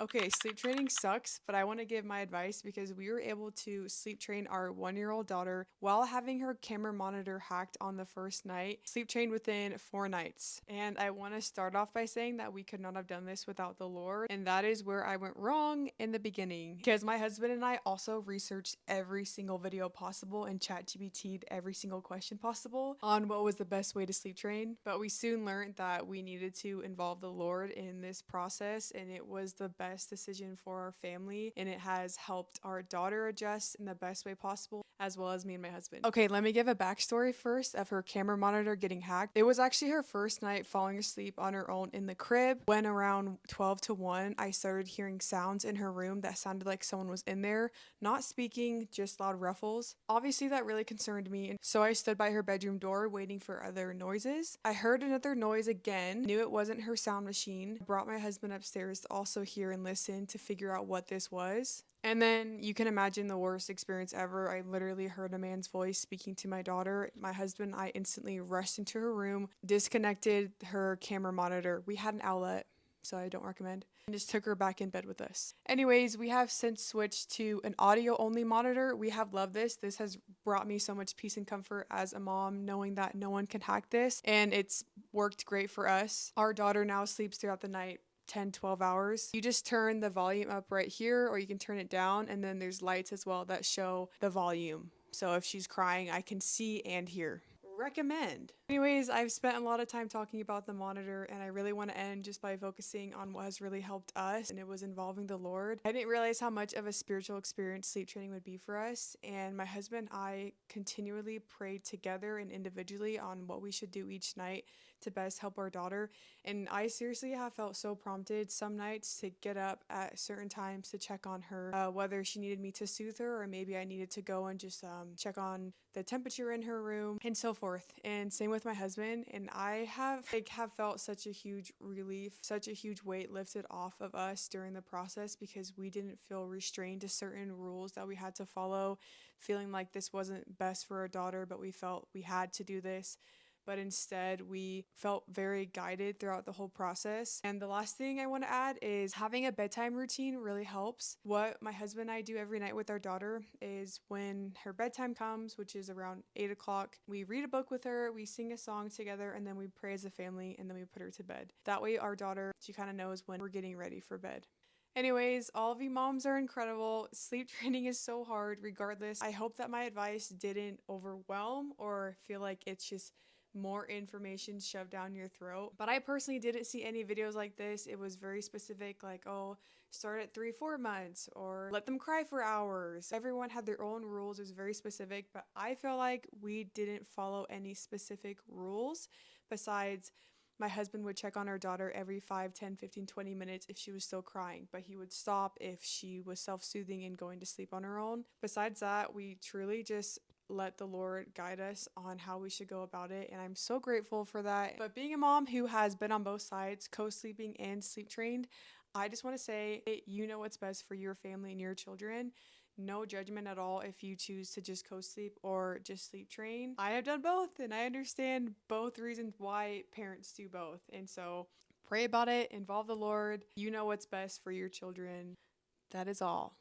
Okay, sleep training sucks, but I want to give my advice because we were able to sleep train our 1 year old daughter while having her camera monitor hacked on the first night, sleep trained within 4 nights. And I want to start off by saying that we could not have done this without the Lord. And that is where I went wrong in the beginning. Because my husband and I also researched every single video possible and ChatGPT'd every single question possible on what was the best way to sleep train. But we soon learned that we needed to involve the Lord in this process, and it was the best decision for our family, and it has helped our daughter adjust in the best way possible, as well as me and my husband. Okay, let me give a backstory first of her camera monitor getting hacked. It was actually her first night falling asleep on her own in the crib. When around 12 to 1, I started hearing sounds in her room that sounded like someone was in there, not speaking, just loud ruffles. Obviously, that really concerned me, and so I stood by her bedroom door waiting for other noises. I heard another noise again, knew it wasn't her sound machine, brought my husband upstairs to also hear and listen to figure out what this was. And then you can imagine the worst experience ever. I literally heard a man's voice speaking to my daughter. My husband and I instantly rushed into her room, disconnected her camera monitor. We had an outlet, so I don't recommend, and just took her back in bed with us. Anyways, we have since switched to an audio only monitor. We have loved this. This has brought me so much peace and comfort as a mom, knowing that no one can hack this, and it's worked great for us. Our daughter now sleeps throughout the night 10, 12 hours. You just turn the volume up right here, or you can turn it down, and then there's lights as well that show the volume. So if she's crying, I can see and hear. Recommend. Anyways, I've spent a lot of time talking about the monitor, and I really want to end just by focusing on what has really helped us, and it was involving the Lord. I didn't realize how much of a spiritual experience sleep training would be for us, and my husband and I continually prayed together and individually on what we should do each night to best help our daughter. And I seriously have felt so prompted some nights to get up at certain times to check on her, whether she needed me to soothe her or maybe I needed to go and just check on the temperature in her room and so forth. And same with my husband. And I have felt such a huge relief, such a huge weight lifted off of us during the process, because we didn't feel restrained to certain rules that we had to follow, feeling like this wasn't best for our daughter, but we felt we had to do this. But instead, we felt very guided throughout the whole process. And the last thing I want to add is having a bedtime routine really helps. What my husband and I do every night with our daughter is when her bedtime comes, which is around 8 o'clock, we read a book with her, we sing a song together, and then we pray as a family, and then we put her to bed. That way, our daughter, she kind of knows when we're getting ready for bed. Anyways, all of you moms are incredible. Sleep training is so hard, regardless. I hope that my advice didn't overwhelm or feel like it's just more information shoved down your throat. But I personally didn't see any videos like this. It was very specific, like, oh, start at 3, 4 months, or let them cry for hours. Everyone had their own rules. It was very specific, but I feel like we didn't follow any specific rules besides my husband would check on our daughter every 5, 10, 15, 20 minutes if she was still crying, but he would stop if she was self-soothing and going to sleep on her own. Besides that, we truly just let the Lord guide us on how we should go about it, and I'm so grateful for that. But being a mom who has been on both sides, co-sleeping and sleep trained, I just want to say you know what's best for your family and your children. No judgment at all if you choose to just co-sleep or just sleep train. I have done both, and I understand both reasons why parents do both. And so pray about it, involve the Lord. You know what's best for your children. That is all.